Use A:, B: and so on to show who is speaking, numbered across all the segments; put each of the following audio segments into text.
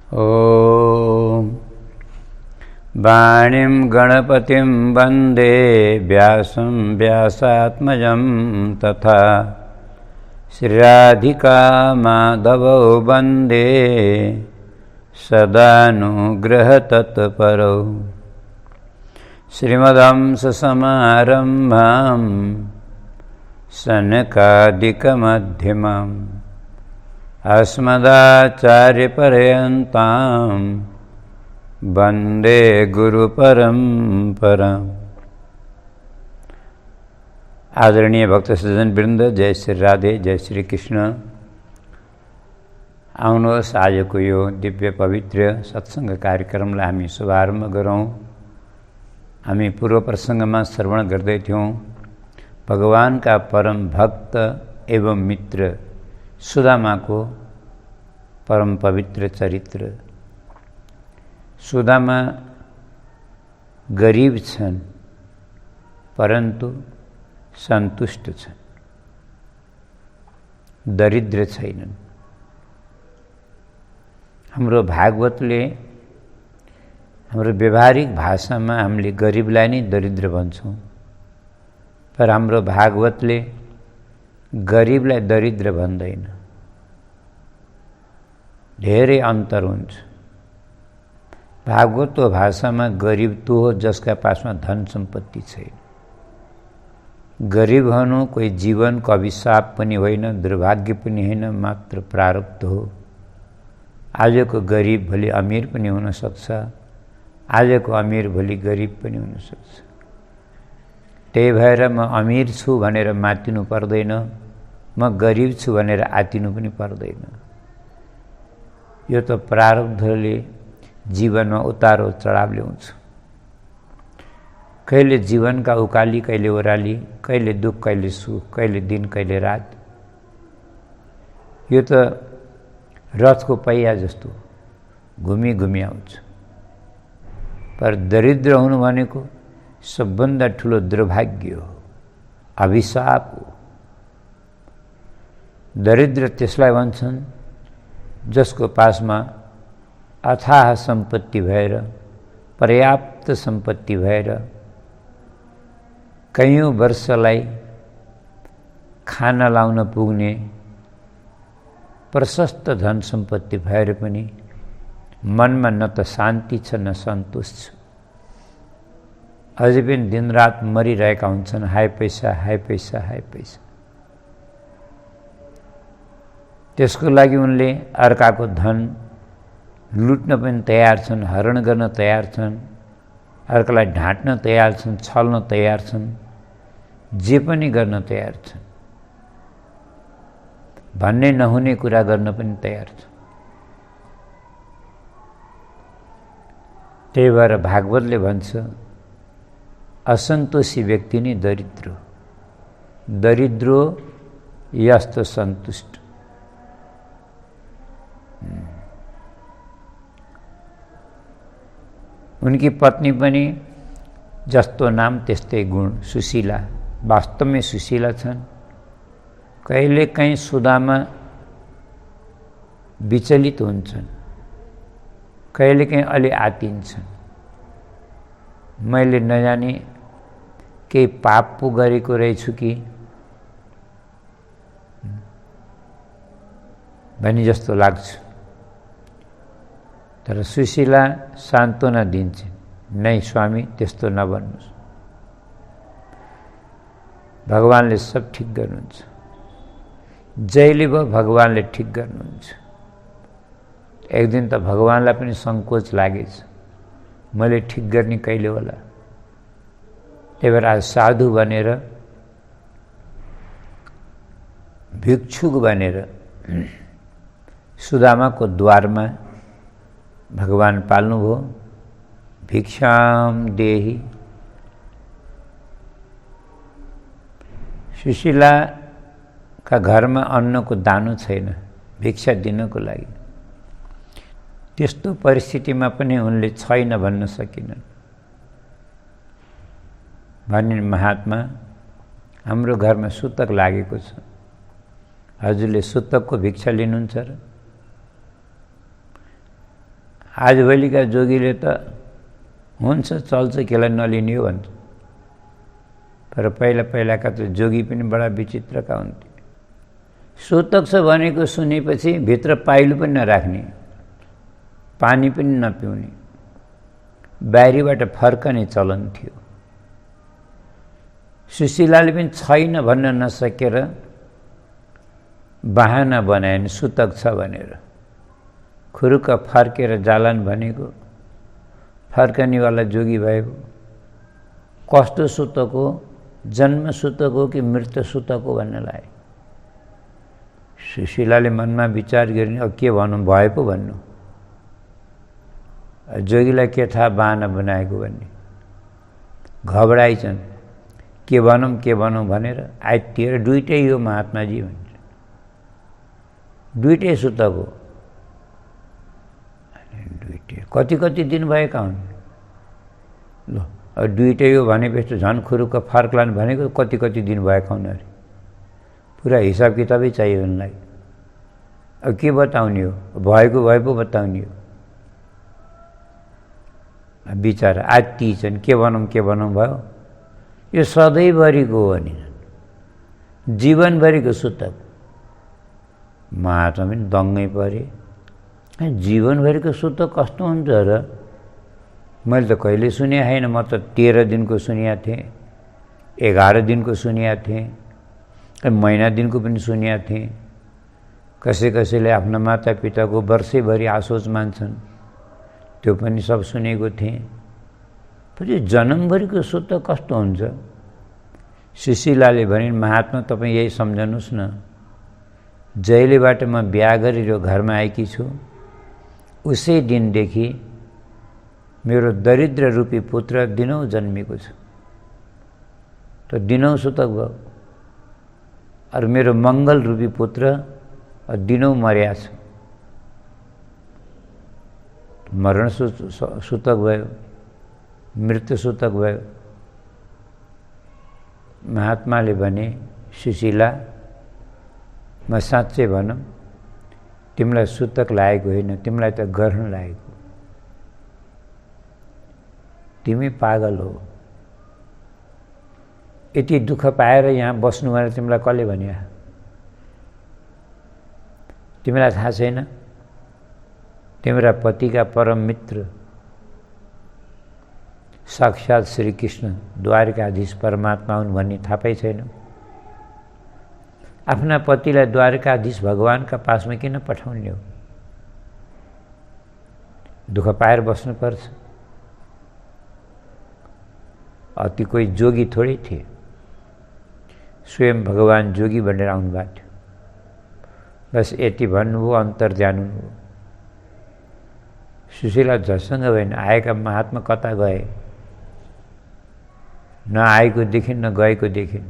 A: ॐ वाणीं गणपतिं वन्दे व्यासं व्यासात्मजं तथा श्रीराधिका माधवौ वन्दे सदानुग्रहतत्परौ श्रीमदंससमारम्भां सनकादिकमध्यमाम् अस्मदाचार्यपर्यन्तां वन्दे गुरुपरम्पराम्। आदरणीय भक्त सज्जन वृन्द, जय श्री राधे, जय श्री कृष्ण। आउनुहोस् आजको यो दिव्य पवित्र सत्सङ्ग कार्यक्रमलाई हामी शुभारम्भ गरौँ। हामी पूर्व प्रसङ्गमा श्रवण गर्दै थियौँ भगवानका परम भक्त एवं मित्र सुदामाको परम पवित्र चरित्र। सुदामा गरिब छन् परन्तु सन्तुष्ट छन्, दरिद्र छैनन्। हाम्रो भागवतले हाम्रो व्यवहारिक भाषामा हामीले गरिबलाई नै दरिद्र भन्छौँ, पर हाम्रो भागवतले गरिबलाई दरिद्र भन्दैन। धेरै अन्तर हुन्छ। भागवतको भाषामा गरिब त्यो हो जसका पासमा धन सम्पत्ति छैन। गरिब हुनु कोही जीवनको अभिशाप पनि होइन, दुर्भाग्य पनि होइन, मात्र प्रारब्ध हो। आजको गरिब भोलि अमीर पनि हुन सक्छ, आजको अमीर भोलि गरिब पनि हुन सक्छ। त्यही भएर म अमीर छु भनेर मातिनु पर्दैन, म गरिब छु भनेर आतिनु पनि पर्दैन। यो त प्रारब्धले जीवनमा उतारो चढाव ल्याउँछ। कहिले जीवनका उकाली, कहिले ओह्राली, कहिले दुःख, कहिले सुख, कहिले दिन, कहिले रात। यो त रथको पहिया जस्तो घुमी घुमी आउँछ। पर दरिद्र हुनु भनेको सबभन्दा ठुलो दुर्भाग्य हो, अभिशाप हो। दरिद्र त्यसलाई भन्छन् जसको पासमा अथाह सम्पत्ति भएर, पर्याप्त सम्पत्ति भएर, कैयौँ वर्षलाई खाना लाउन पुग्ने प्रशस्त धन सम्पत्ति भएर पनि मनमा न त शान्ति छ न सन्तोष छ। अझै पनि दिनरात मरिरहेका हुन्छन्, हाय पैसा, हाय पैसा, हाय पैसा। त्यसको लागि उनले अर्काको धन लुट्न पनि तयार छन्, हरण गर्न तयार छन्, अर्कालाई ढाँट्न तयार छन्, छल्न तयार छन्, जे पनि गर्न तयार छन्, भन्ने नहुने कुरा गर्न पनि तयार छन्। त्यही भएर भागवतले भन्छ असन्तोषी व्यक्ति नै दरिद्र हो। दरिद्रो यस्तो सन्तुष्ट। उनकी पत्नी पनि जस्तो नाम त्यस्तै गुण, सुशीला। वास्तवमै सुशीला छन्। कहिलेकाहीँ सुदामा विचलित हुन्छन्, कहिलेकाहीँ अलि आतिन्छन्। मैले नजाने केही पाप पो गरेको रहेछु कि भनी जस्तो लाग्छ। तर सुशीला सान्त्वना दिन्छन्, नै स्वामी त्यस्तो नभन्नुहोस्, भगवानले सब ठिक गर्नुहुन्छ। जहिले भयो भगवानले ठिक गर्नुहुन्छ। एक दिन त भगवानलाई पनि सङ्कोच लागेछ, मैले ठिक गर्ने कहिले होला। त्यही भएर आज साधु बनेर, भिक्षुक बनेर सुदामाको द्वारमा भगवान पाल्नुभयो। भिक्षाम देहि। सुशीलाका घरमा अन्नको दानो छैन भिक्षा दिनको लागि। त्यस्तो परिस्थितिमा पनि उनले छैन भन्न सकिनन्। भने महात्मा, हाम्रो घरमा सुतक लागेको छ, हजुरले सुतकको भिक्षा लिनुहुन्छ र? आजभोलिका जोगीले त हुन्छ चल्छ केलाई नलिने हो भन्छ। तर पहिलाका त जोगी पनि बडा विचित्रका हुन्थे। सूतक छ भनेको सुनेपछि भित्र पाइलो पनि नराख्ने, पानी पनि नपिउने, बाहिरबाट फर्कने चलन थियो। सुशीलाले पनि छैन भन्न नसकेर बहाना बनाएन सूतक छ भनेर। खुरुक्क फर्केर जालान् भनेको फर्कनेवाला जोगी भएको। कस्तो सूतक हो, जन्म सूतक हो कि मृत सूतक हो भन्ने लाग्यो। सुशीलाले मनमा विचार गरिन्, अब के भनौँ, भए पो भन्नु। जोगीलाई के थाहा बहाना बनाएको भन्ने। घबराइछन्, के भनौँ भनेर आइतिएर दुइटै हो महात्माजी भन्छ। दुइटै सूतक हो। दुइटै कति दिन भएका हुन्। ल दुइटै हो भनेपछि झन् खुरुक्क फर्कलान् भनेको कति दिन भएका हुन् अरे। पुरा हिसाब किताबै चाहियो उनलाई। अब के बताउने हो, भएको भए पो बताउने हो। बिचारा आत्तिछन्, के भनौँ भयो। यो सधैँभरिको हो नि, जीवनभरिको सूतक। महात्मा पनि दङ्गै परे। जीवनभरिको सूतक कस्तो हुन्छ र? मैले त कहिले सुने छैन। म त 13 दिनको सुनेको थिएँ, 11 दिनको सुनेको थिएँ, महिना दिनको पनि सुनेको थिएँ। कसैले आफ्ना मातापिताको वर्षैभरि आशोच मान्छन्, त्यो पनि सब सुनेको थिएँ। पछि जन्मभरिको सूतक कस्तो हुन्छ? सुशीलाले भनिन्, महात्मा तपाईँ यही सम्झनुहोस् न, जहिलेबाट म बिहा गरेर घरमा आएकी छु उसै दिनदेखि मेरो दरिद्र रूपी पुत्र दिनौँ जन्मेको छ। त दिनौँ सूतक भयो। अरू मेरो मङ्गल रूपी पुत्र दिनौँ मर्या छ। मरण सूतक भयो, मृत्यु सूतक भयो। महात्माले भने, सुशीला म साँच्चै भनौँ, तिमीलाई सूतक लागेको होइन, तिमीलाई त ग्रहण लागेको। तिमी पागल हो। यति दुःख पाएर यहाँ बस्नु भनेर तिमीलाई कसले भन्यो? तिमीलाई थाहा छैन? तिम्रा पतिका परम मित्र साक्षात् श्रीकृष्ण द्वारकाधीश परमात्मा हुन् भन्ने थाहा पाइ छैन? आफ्ना पतिलाई द्वारकाधीश भगवानका पासमा किन पठाउने हो? दुःख पाएर बस्नुपर्छ। अति कोही जोगी थोरै थिए, स्वयं भगवान जोगी भनेर आउनुभएको थियो। बस यति भन्नुभयो, अन्तर्ध्यान हुनुभयो। सुशीला झसँग भएन। आएका महात्मा कता गए? नआएको देखिन्, न गएको देखिन्।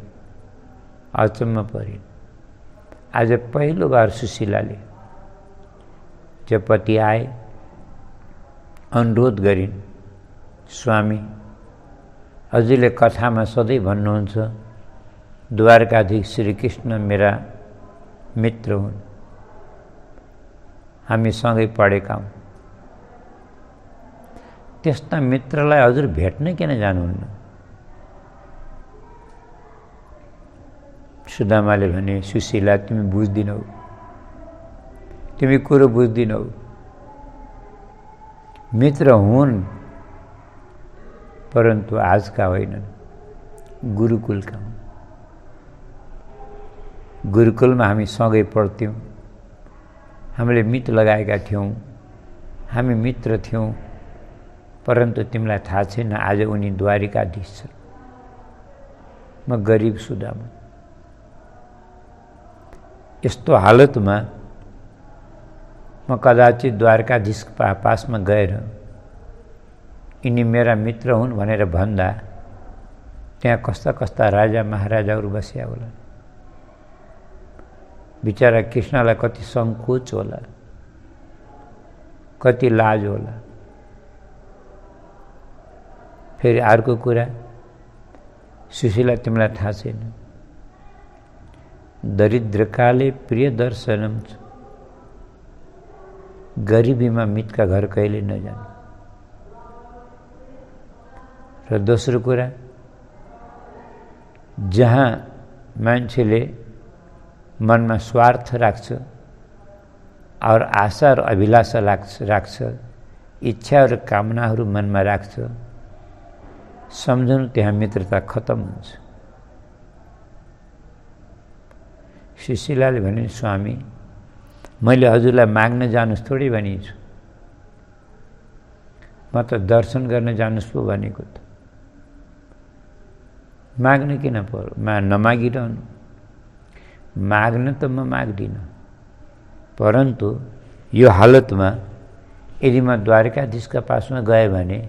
A: अचम्म परिन्। आज पहिलो बार सुशीलाले जब पति आए अनुरोध गरिन्, स्वामी हजुरले कथामा सधैँ भन्नुहुन्छ द्वारकाधीश श्रीकृष्ण मेरा मित्र हुन्, हामी सँगै पढेका हौँ। त्यस्ता मित्रलाई हजुर भेट्न किन जानुहुन्न? सुदामाले भने, सुशीला तिमी बुझ्दिनौ, तिमी कुरो बुझ्दिनौ। मित्र हुन् परन्तु आजका होइनन्, गुरुकुलका हुन्। गुरुकुलमा हामी सँगै पढ्थ्यौँ, हामीले मित लगाएका थियौँ, हामी मित्र थियौँ। परन्तु तिमीलाई थाहा छैन, आज उनी द्वारिकाधीश छन्, म गरिब सुदामा। यस्तो हालतमा म कदाचित द्वारकाधीश पासमा गएर यिनी मेरा मित्र हुन् भनेर भन्दा त्यहाँ कस्ता कस्ता राजा महाराजाहरू बसिया होला। बिचरा कृष्णलाई कति सङ्कोच होला, कति लाज होला। फेरि अर्को कुरा, सुशीला तिमीलाई थाहा छैन, दरिद्रकाले प्रिय दर्शनम छ, गरिबीमा मितका घर कहिले नजानु। र दोस्रो कुरा, जहाँ मान्छेले मनमा स्वार्थ राख्छ और आशा र अभिलाषा राख्छ, इच्छा र कामनाहरू मनमा राख्छ, सम्झनु त्यहाँ मित्रता खत्तम हुन्छ। सुशीलाले भने, स्वामी मैले हजुरलाई माग्न जानुस् थोरै भनिछु, म त दर्शन गर्न जानुस् पो भनेको त। माग्न किन पर्यो? नमागिरहनु। माग्न त म माग्दिनँ, परन्तु यो हालतमा यदि म द्वारकाधीशका पासमा गएँ भने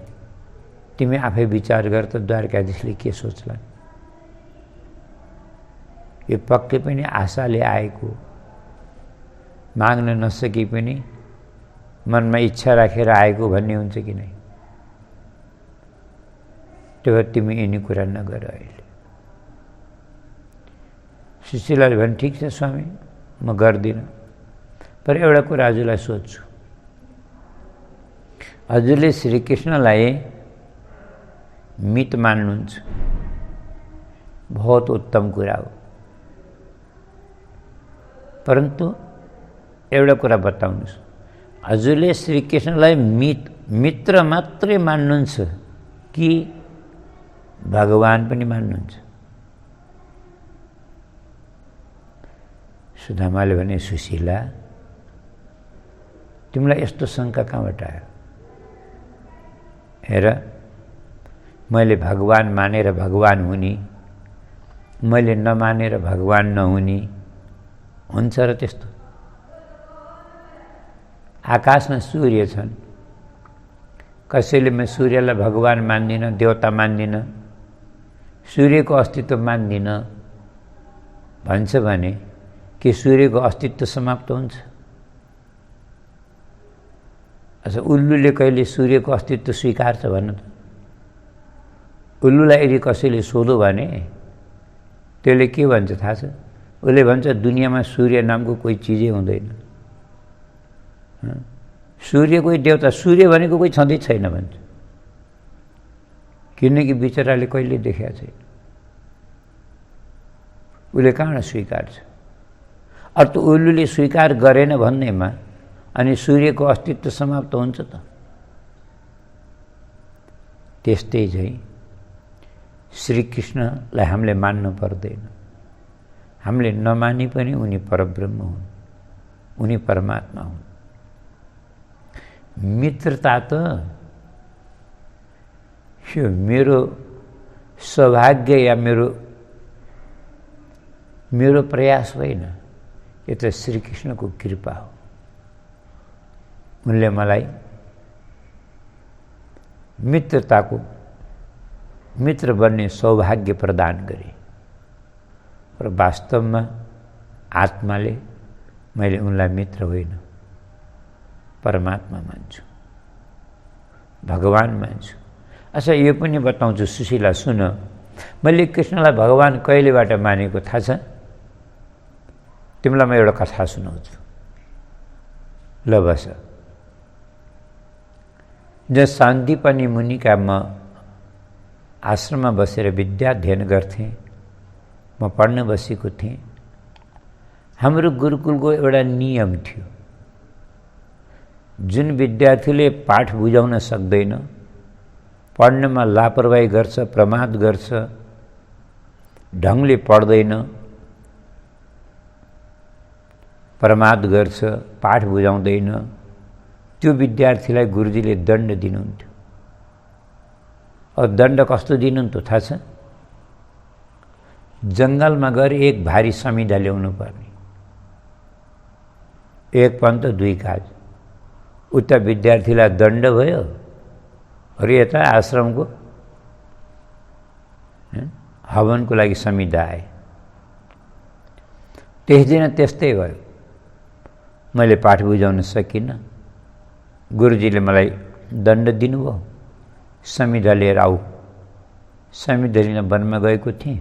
A: तिमी आफै विचार गर त द्वारकाधीशले के सोच्ला। यो पक्कै पनि आशाले आएको, माग्न नसके पनि मनमा इच्छा राखेर आएको भन्ने हुन्छ कि नै? त्यो भएर तिमी यिनी कुरा नगर अहिले। सुशीलाले भने, ठिक छ स्वामी, म गर्दिनँ, पर एउटा कुरा हजुरलाई सोध्छु। हजुरले श्रीकृष्णलाई मित मान्नुहुन्छ, बहुत उत्तम कुरा हो, परन्तु एउटा कुरा बताउनुहोस्, हजुरले श्रीकृष्णलाई मित्र मात्रै मान्नुहुन्छ कि भगवान पनि मान्नुहुन्छ? सुदामाले भने, सुशीला तिमीलाई यस्तो शङ्का कहाँबाट आयो? हेर, मैले भगवान मानेर भगवान हुने, मैले नमानेर भगवान नहुने हुन्छ र त्यस्तो? आकाशमा सूर्य छन्, कसैले म सूर्यलाई भगवान मान्दिनँ, देवता मान्दिनँ, सूर्यको अस्तित्व मान्दिनँ भन्छ भने के सूर्यको अस्तित्व समाप्त हुन्छ? अच्छा, उल्लुले कहिले सूर्यको अस्तित्व स्वीकार्छ भन्नु त? उल्लुलाई यदि कसैले सोध्यो भने त्यसले के भन्छ थाहा छ? उसले भन्छ दुनियाँमा सूर्य नामको कोही चिजै हुँदैन, सूर्य कोही देवता, सूर्य भनेको कोही छँदै छैन भन्छ, किनकि बिचराले कहिले देखेको छैन। उसले कहाँबाट स्वीकार्छ? अरू त उल्लुले स्वीकार गरेन भन्नेमा अनि सूर्यको अस्तित्व समाप्त हुन्छ त? त्यस्तै झैँ श्रीकृष्णलाई हामीले मान्न पर्दैन। हामीले नमाने पनि उनी परब्रह्म हुन्, उनी परमात्मा हुन्। मित्रता त यो मेरो सौभाग्य या मेरो प्रयास होइन, यो त श्रीकृष्णको कृपा हो। उनले मलाई मित्र बन्ने सौभाग्य प्रदान गरे र वास्तवमा आत्माले मैले उनलाई मित्र होइन, परमात्मा मान्छु, भगवान मान्छु। अच्छा, यो पनि बताउँछु सुशीला, सुन, मैले कृष्णलाई भगवान कहिलेबाट मानेको थाहा छ? तिमीलाई म एउटा कथा सुनाउँछु, ल बस। जहाँ शान्तिपनी मुनिका म आश्रममा बसेर विद्या अध्ययन गर्थेँ, म पढ्न बसेको थिएँ। हाम्रो गुरुकुलको एउटा नियम थियो, जुन विद्यार्थीले पाठ बुझाउन सक्दैन, पढ्नमा लापरवाही गर्छ, प्रमाद गर्छ, ढङ्गले पढ्दैन, प्रमाद गर्छ, पाठ बुझाउँदैन, त्यो विद्यार्थीलाई गुरुजीले दण्ड दिनुहुन्थ्यो। अब दण्ड कस्तो दिनुहुन्थ्यो थाहा छ? जङ्गलमा गएर एक भारी समिधा ल्याउनु पर्ने, एक पन्त दुई काज। उता विद्यार्थीलाई दण्ड भयो र यता आश्रमको हवनको लागि समिधा आए। त्यस दिन त्यस्तै भयो, मैले पाठ बुझाउन सकिनँ, गुरुजीले मलाई दण्ड दिनुभयो, समिधा लिएर आऊ। समिधा लिन वनमा गएको थिएँ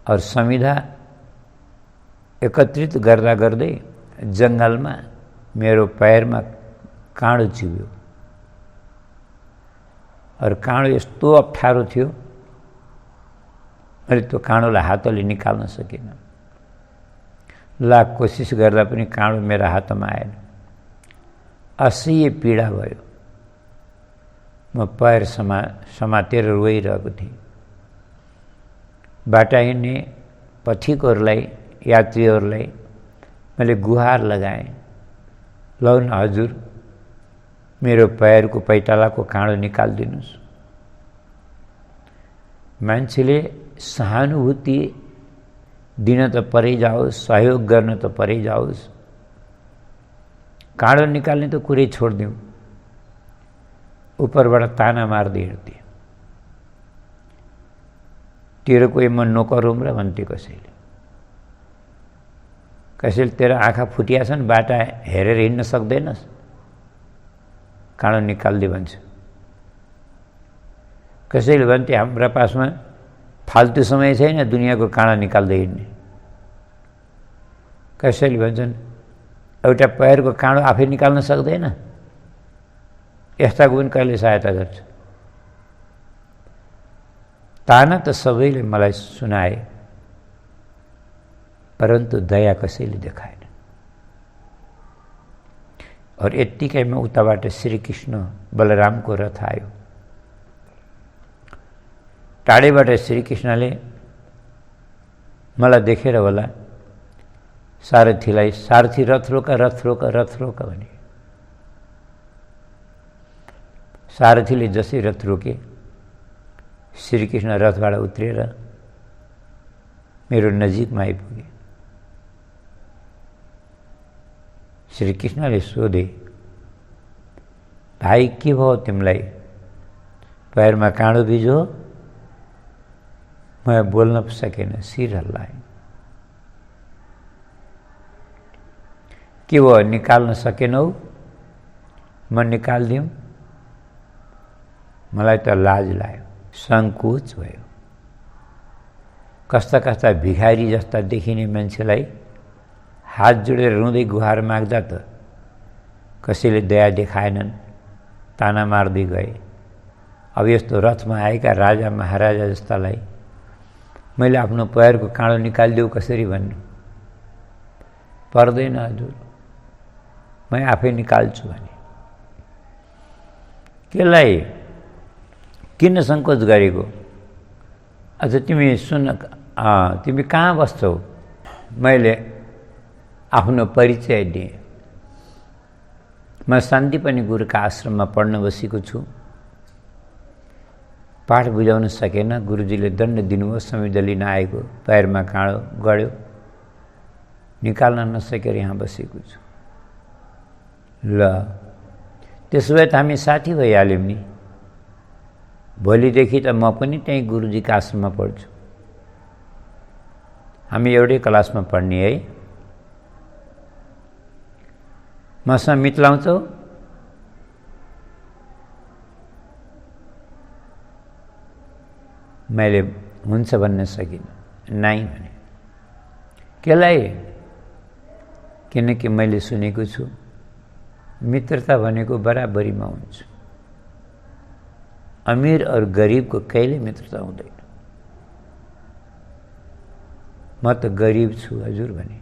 A: और समिधा एकत्रित गर्दा गर्दै जङ्गलमा मेरो पैरमा काँडो चिब्यो और काँडो यस्तो अप्ठ्यारो थियो मैले त्यो काँडोलाई हातले निकाल्न सकिनँ। लाख कोसिस गर्दा पनि काँडो मेरो हातमा आएन। असह्य पीडा भयो। म पैर समातेर रोइरहेको थिएँ। बाटा हिँड्ने पथिकहरूलाई यात्रीहरूलाई मैले गुहार लगाएँ, लौ न हजुर मेरो पैरको पैतालाको काँडो निकालिदिनुहोस्। मान्छेले सहानुभूति दिन त परै जाओस्, सहयोग गर्न त परै जाओस्, काँडो निकाल्ने त कुरै छोडिदिउँ। ऊपरबाट ताना मार्दै हिँड्थे। तेरो कोही म नोकर हुँ र भन्थे कसैले। कसैले तेरो आँखा फुटिया छन्, बाटा हेरेर हिँड्न सक्दैनस्, काँडो निकाल्दै भन्छ। कसैले भन्थे हाम्रा पासमा फाल्तु समय छैन दुनियाँको काँडा निकाल्दै हिँड्ने। कसैले भन्छन् एउटा पैरको काँडो आफै निकाल्न सक्दैन, यस्ताको पनि कहिले सहायता गर्छ। ताना त सबैले मलाई सुनाए, परन्तु दया कसैले देखाएन। और यत्तिकैमा उताबाट श्रीकृष्ण बलरामको रथ आयो। टाढेबाट श्रीकृष्णले मलाई देखेर होला सारथीलाई, सारथी रथ रोक रथ रोक रथ रोक भने। सारथीले जसै रथ रोके श्रीकृष्ण रथबाट उत्रेर मेरो नजिकमा आइपुगे। श्रीकृष्णले सोधे, भाइ के भयो तिमीलाई, पैरमा काँडो बिजो? म बोल्न सकेन, शिर हल्लाएँ। के भयो निकाल्न सकेनौ? म निकाल्दिउँ? मलाई त लाज लाग्यो, सङ्कोच भयो। कस्ता कस्ता भिखारी जस्ता देखिने मान्छेलाई हात जोडेर रुँदै गुहार माग्दा त कसैले दया देखाएनन्, ताना मार्दै गए। अब यस्तो रथमा आएका राजा महाराजा जस्तालाई मैले आफ्नो पैरको काँडो निकालिदेऊ कसरी भन्नु? पर्दैन हजुर, म आफै निकाल्छु भने। केलाई किन सङ्कोच गरेको? अच्छा तिमी सुन, तिमी कहाँ बस्छौ? मैले आफ्नो परिचय दिएँ। म शान्तिपनि गुरुका आश्रममा पढ्न बसेको छु। पाठ बुझाउन सकेन, गुरुजीले दण्ड दिनुभयो, संविदा लिन आएको, पैरमा काँडो गड्यो, निकाल्न नसकेर यहाँ बसेको छु। ल त्यसो भए त हामी साथी भइहाल्यौँ नि। भोलिदेखि त म पनि त्यहीँ गुरुजीका आश्रममा पढ्छु। हामी एउटै क्लासमा पढ्ने है। मसँग मितलाउँछौ? मैले हुन्छ भन्न सकिनँ, नाइ भने। केलाई? किनकि मैले सुनेको छु मित्रता भनेको बराबरीमा हुन्छ। अमीर और गरिबको कहिले मित्रता हुँदैन। म त गरिब छु हजुर भने।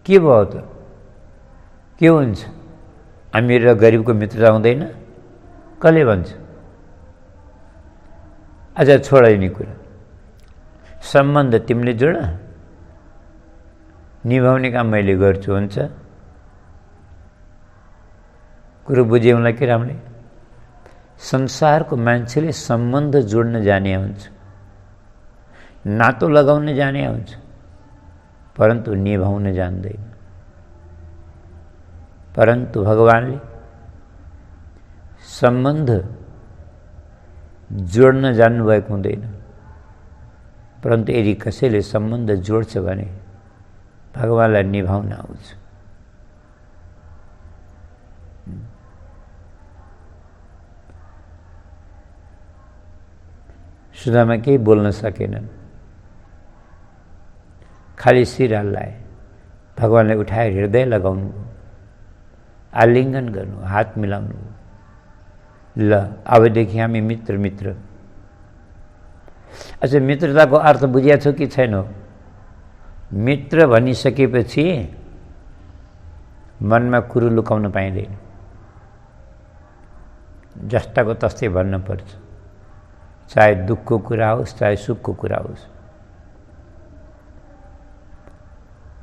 A: के भयो त? के हुन्छ? अमीर र गरिबको मित्रता हुँदैन? कसले भन्छ? अझ छोड नि कुरा। सम्बन्ध तिमीले जोड, निभाउने काम मैले गर्छु, हुन्छ? कुरो बुझ्यौँला कि राम्रले? संसारको मान्छेले सम्बन्ध जोड्न जाने हुन्छ, नातो लगाउन जाने हुन्छ, परन्तु निभाउन जान्दैन। परन्तु भगवानले सम्बन्ध जोड्न जान्नुभएको हुँदैन, परन्तु यदि कसैले सम्बन्ध जोड्छ भने भगवानलाई निभाउन आउँछ। सुदामा केही बोल्न सकेनन्, खाली शिर हल्लाए। भगवानलाई उठाएर हृदय लगाउनु, आलिङ्गन गर्नु, हात मिलाउनु। ल अबदेखि हामी मित्र मित्र। अच्छा, मित्रताको अर्थ बुझिया छौ कि छैनौ? मित्र भनिसकेपछि मनमा कुरो लुकाउन पाइँदैन, जस्ताको तस्तै भन्न पर्छ, चाहे दुःखको कुरा होस् चाहे सुखको कुरा होस्।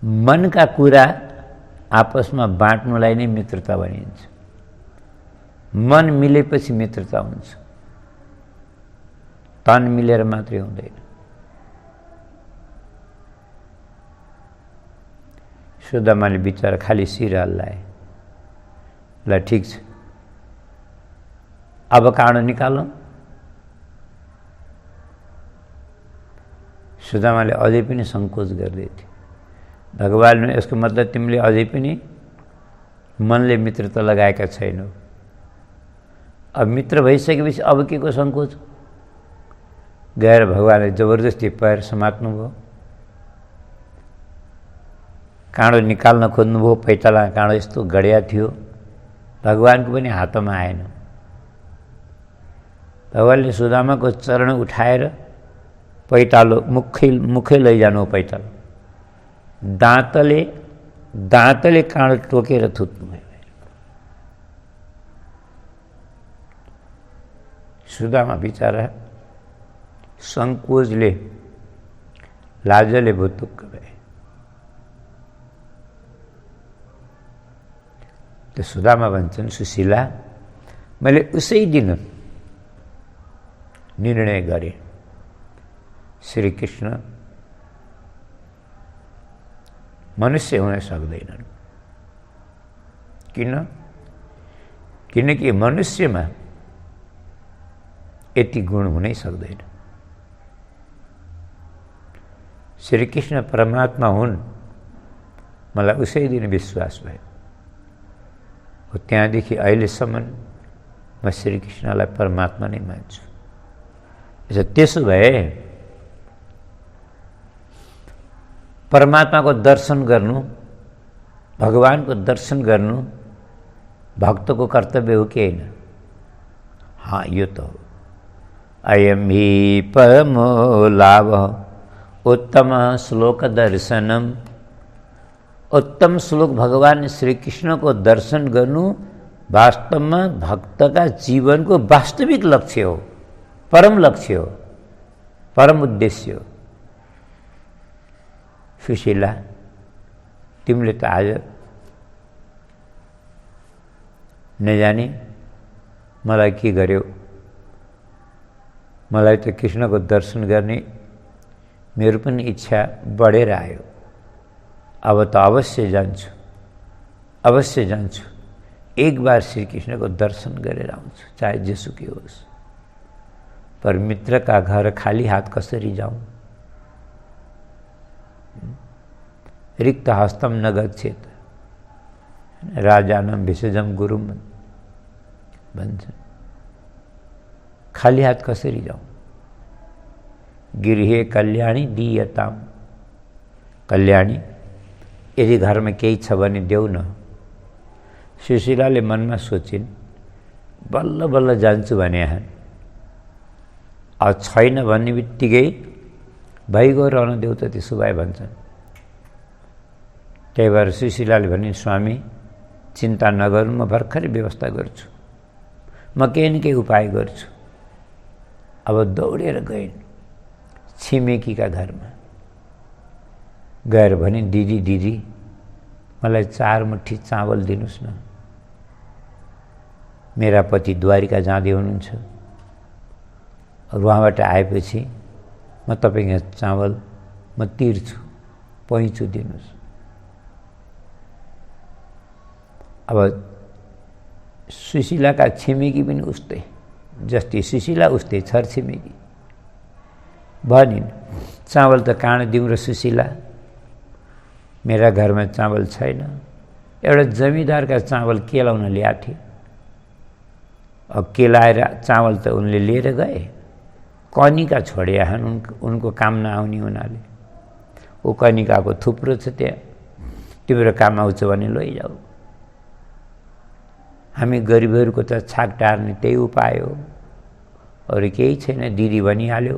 A: मनका कुरा आपसमा बाँड्नुलाई नै मित्रता भनिन्छ। मन मिलेपछि मित्रता हुन्छ, तन मिलेर मात्रै हुँदैन। सुदामाले बिचरा खाली शिर हल्लाए। ल ठिक छ, अब काँडो निकालौँ। सुदामाले अझै पनि सङ्कोच गर्दै थियो। भगवान्ले यसको मतलब तिमीले अझै पनि मनले मित्रता लगाएका छैनौ। अब मित्र भइसकेपछि अब के को सङ्कोच? गएर भगवान्ले जबरजस्ती पैर समात्नुभयो, काँडो निकाल्न खोज्नुभयो। पैताला काँडो यस्तो गड्या थियो, भगवानको पनि हातमा आएन। भगवान्ले सुदामाको चरण उठाएर पैतालो मुखै लैजानु। पैतालो दाँतले काँडो टोकेर थुत्नुभयो। सुदामा बिचारा सङ्कोचले, लाजले भुतुक्क भए। त्यो सुदामा भन्छन्, सुशीला, मैले उसै दिन निर्णय गरेँ, श्रीकृष्ण मनुष्य हुन सक्दैनन्। किनकि मनुष्यमा यति गुण हुनै सक्दैन। श्रीकृष्ण परमात्मा हुन्, मलाई उसै दिन विश्वास भयो। हो त्यहाँदेखि अहिलेसम्म म श्रीकृष्णलाई परमात्मा नै मान्छु। त्यसो भए परमात्माको दर्शन गर्नु, भगवानको दर्शन गर्नु भक्तको कर्तव्य हो कि होइन? हाँ, यो त हो। अयम हि परमो लाभ उत्तम श्लोक दर्शनम। उत्तम श्लोक भगवान श्री कृष्ण को दर्शन गर्नु वास्तवमा भक्तका जीवनको वास्तविक लक्ष्य हो, परम लक्ष्य हो, परम उद्देश्य हो। सुशीला, तिमीले त आज नजाने मलाई के गर्यो। मलाई त कृष्णको दर्शन गर्ने मेरो पनि इच्छा बढेर आयो। अब त अवश्य जान्छु। एक बार श्री कृष्णको दर्शन गरेर आउँछु, चाहे जेसुकै होस्। पर मित्रका घर खाली हात कसरी जाउँ? रिक्त हस्तम न गच्छेत, राजानम भिषजम गुरुम भन्छन्। खाली हात कसरी जाउँ? गृहे कल्याणी दीयताम। कल्याणी, यदि घरमा केही छ भने देऊ न। सुशीलाले मनमा सोचिन्, बल्ल बल्ल जान्छु भने अब छैन भन्ने बित्तिकै भइगयो रहन देऊ त, त्यसो भए भन्छन्। त्यही भएर सुशीलाले भने, स्वामी चिन्ता नगर्नु, म भर्खरै व्यवस्था गर्छु, म केही न केही उपाय गर्छु। अब दौडेर गइन् छिमेकीका घरमा। गएर भने, दिदी मलाई 4 मुठी चावल दिनुस् न। मेरा पति द्वारिका जाँदै हुनुहुन्छ, वहाँबाट आएपछि म तपाईको चावल म तिर्छु, पैँचो दिनुस्। अब सुशीलाका छिमेकी पनि उस्तै, जस्तै सुशीला उस्तै छरछिमेकी भनिन्, चावल त काँड दिउँ र सुशीला, मेरा घरमा चावल छैन। एउटा जमिदारका चावल केलाउन ल्याएको थिए। अब केलाएर चावल त उनले लिएर गए, कनिका छोडिया उनको काम नआउने हुनाले। ऊ कनिकाको थुप्रो छ त्यहाँ, तिम्रो काम आउँछ भने लैजाऊ। हामी गरिबहरूको त छाक टार्ने त्यही उपाय हो, अरू केही छैन। दिदी भनिहाल्यो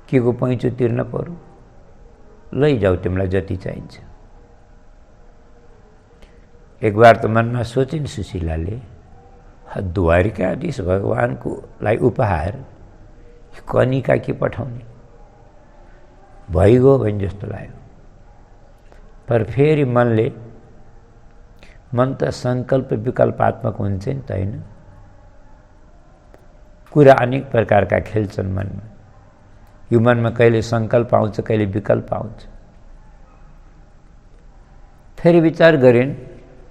A: के को पैँचो तिर्न पर्यो, लैजाऊ तिमीलाई जति चाहिन्छ। एक बार त मनमा सोचिन् सुशीलाले, द्वारिकाधीश भगवानको लागि उपहार कनिका के पठाउने, भइगयो भने जस्तो लाग्यो। पर फेरि मन त सङ्कल्प विकल्पात्मक हुन्छ नि त, होइन? कुरा अनेक प्रकारका खेल्छन् मनमा। यो मनमा कहिले सङ्कल्प आउँछ, कहिले विकल्प आउँछ। फेरि विचार गरिन्,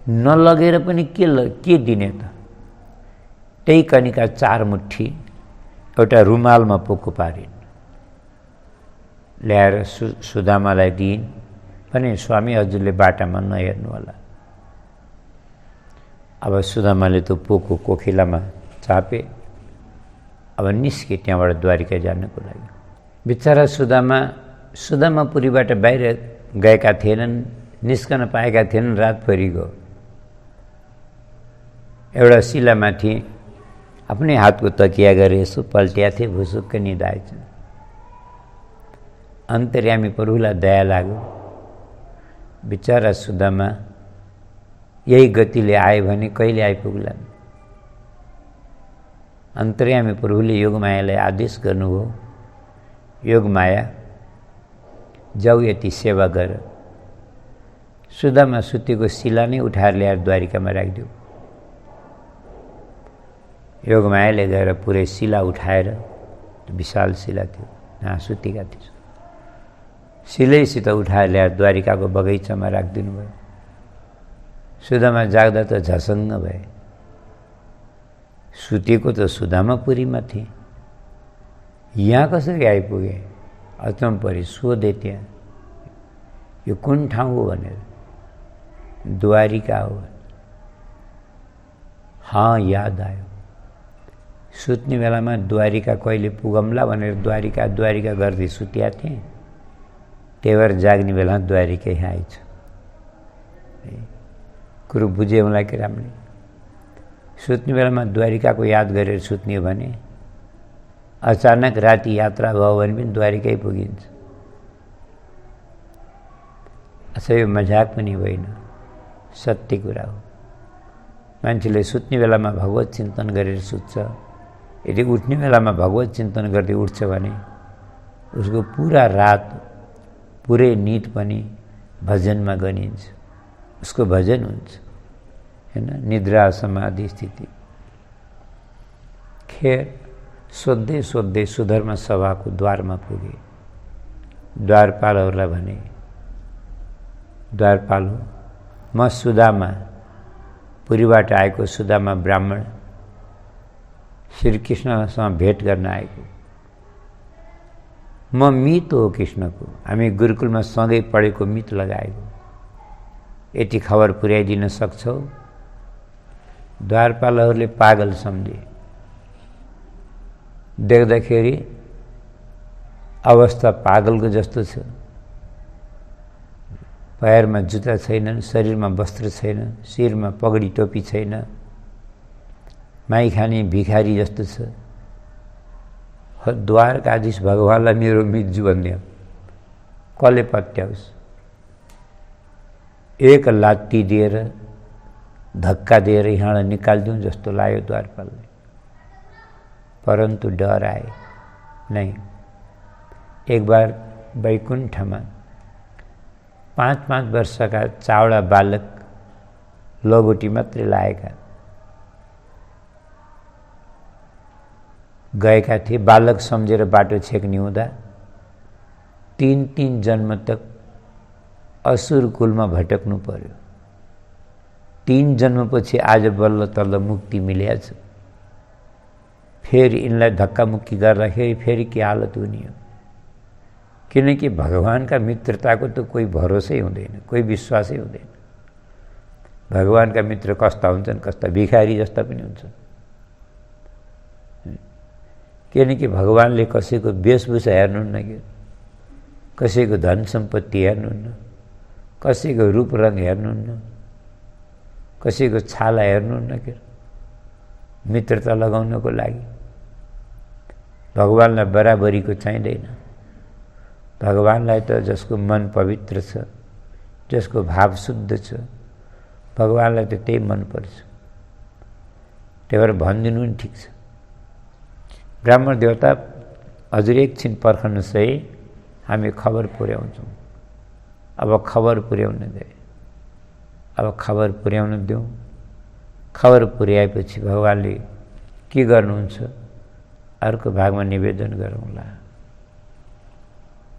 A: नलगेर पनि के दिने त? त्यही कनिका 4 मुठी एउटा रुमालमा पोको पारिन्, ल्याएर सुदामालाई दिइन्। भने स्वामी हजुरले बाटामा नहेर्नु होला। अब सुदामाले त पोको कोखिलामा चापे, अब निस्के त्यहाँबाट द्वारिका जानको लागि। बिचरा सुदामापुरीबाट बाहिर गएका थिएनन्, निस्कन पाएका थिएनन्। रात परिगयो। एउटा शिलामाथि आफ्नै हातको तकिया गरेर यसो पल्ट्या थिए, भुसुक्क निदाएछ। अन्तर्यामी प्रभुलाई दया लाग्यो। बिचरा सुदामा यही गतिले आयो भने कहिले आइपुग्ला। अन्तर्यामी प्रभुले योगमायालाई आदेश गर्नुभयो, योगमाया जाऊ यति सेवा गर, सुदामा सुतेको शिला नै उठाएर ल्याएर द्वारिकामा राखिदियो। योगमायाले गएर पुरै शिला उठाएर, विशाल शिला थियो, यहाँ सुतेका थियो, शिलैसित उठाएर ल्याएर द्वारिकाको बगैँचामा राखिदिनु भयो। सुदामा जाग्दा त झसङ्ग भए। सुतेको त सुदामापुरीमा थिए, यहाँ कसरी आइपुगे? अचम्म परि सोधे त्यहाँ, यो कुन ठाउँ हो भनेर। द्वारिका हो। हाँ, याद आयो। सुत्ने बेलामा द्वारिका कहिले पुगम्ला भनेर द्वारिका गर्दै सुत्या थिएँ। त्यही भएर जाग्ने बेलामा द्वारिकै आइछ। कुरो बुझ्यो मलाई कि राम्ररी। सुत्ने बेलामा द्वारिकाको याद गरेर सुत्ने हो भने अचानक राति यात्रा भयो भने पनि द्वारिकै पुगिन्छ। अच्छा, यो मजाक पनि होइन, सत्य कुरा हो। मान्छेले सुत्ने बेलामा भगवत चिन्तन गरेर सुत्छ। यदि उठ्ने बेलामा भगवत चिन्तन गर्दै उठ्छ भने उसको पुरा रात, पुरै निद पनि भजनमा गनिन्छ। उसको भजन हुन्छ, हैन? निद्रा समाधि स्थिति। खेर सोध्दै सोध्दै सुधर्म सभाको द्वारमा पुगे। द्वारपालहरूलाई भने, द्वारपाल हो, म सुदामा, पुरीबाट आएको सुदामा ब्राह्मण, श्रीकृष्णसँग भेट गर्न आएको। म मित हो कृष्णको, हामी गुरुकुलमा सँगै पढेको, मित लगाएको। यति खबर पुर्याइदिन सक्छौ? द्वारपालहरूले पागल सम्झे। देख्दाखेरि अवस्था पागलको जस्तो छ। पैरमा जुत्ता छैनन्, शरीरमा वस्त्र छैन, शिरमा पगडी टोपी छैन, माई खाने भिखारी जस्तो छ। द्वारकाधीश भगवानलाई मेरो मिज्जु भन्ने कसले पत्याओस्? एक लात्ती दिएर, धक्का दिएर यहाँबाट निकालिदिउँ जस्तो लाग्यो द्वारपाललाई। परन्तु डर आए नहीं। एक बार वैकुण्ठमा 5-5 वर्षका चावडा बालक, लगोटी मात्रै लागेका गएका थिए। बालक सम्झेर बाटो छेक्ने हुँदा 3 जन्म तक असुर कुलमा भटक्नु पर्यो। 3 जन्मपछि आज बल्ल तल्ल मुक्ति मिलेछ। फेरि यिनलाई धक्कामुक्की गर्दाखेरि फेरि के हालत हुने हो? किनकि भगवानका मित्रताको त कोही भरोसै हुँदैन, कोही विश्वासै हुँदैन। भगवानका मित्र कस्ता हुन्छन्? कस्ता भिखारी जस्ता पनि हुन्छन्। किनकि भगवानले कसैको वेशभूषा हेर्नुहुन्न, कि कसैको धन सम्पत्ति हेर्नुहुन्न, कसैको रूप रङ हेर्नुहुन्न, कसैको छाला हेर्नुहुन्न के मित्रता लगाउनको लागि। भगवानलाई बराबरीको चाहिँदैन। भगवानलाई त जसको मन पवित्र छ, जसको भाव शुद्ध छ, भगवानलाई त त्यही मनपर्छ। त्यही भएर भनिदिनु नि ठिक छ। ब्राह्मण देवता हजुर एकछिन पर्खनुहोस् है, हामी खबर पुर्याउँछौँ। अब खबर पुर्याउन दे, अब खबर पुर्याउन दिउँ। खबर पुर्याएपछि भगवानले के गर्नुहुन्छ अर्को भागमा निवेदन गरौँला।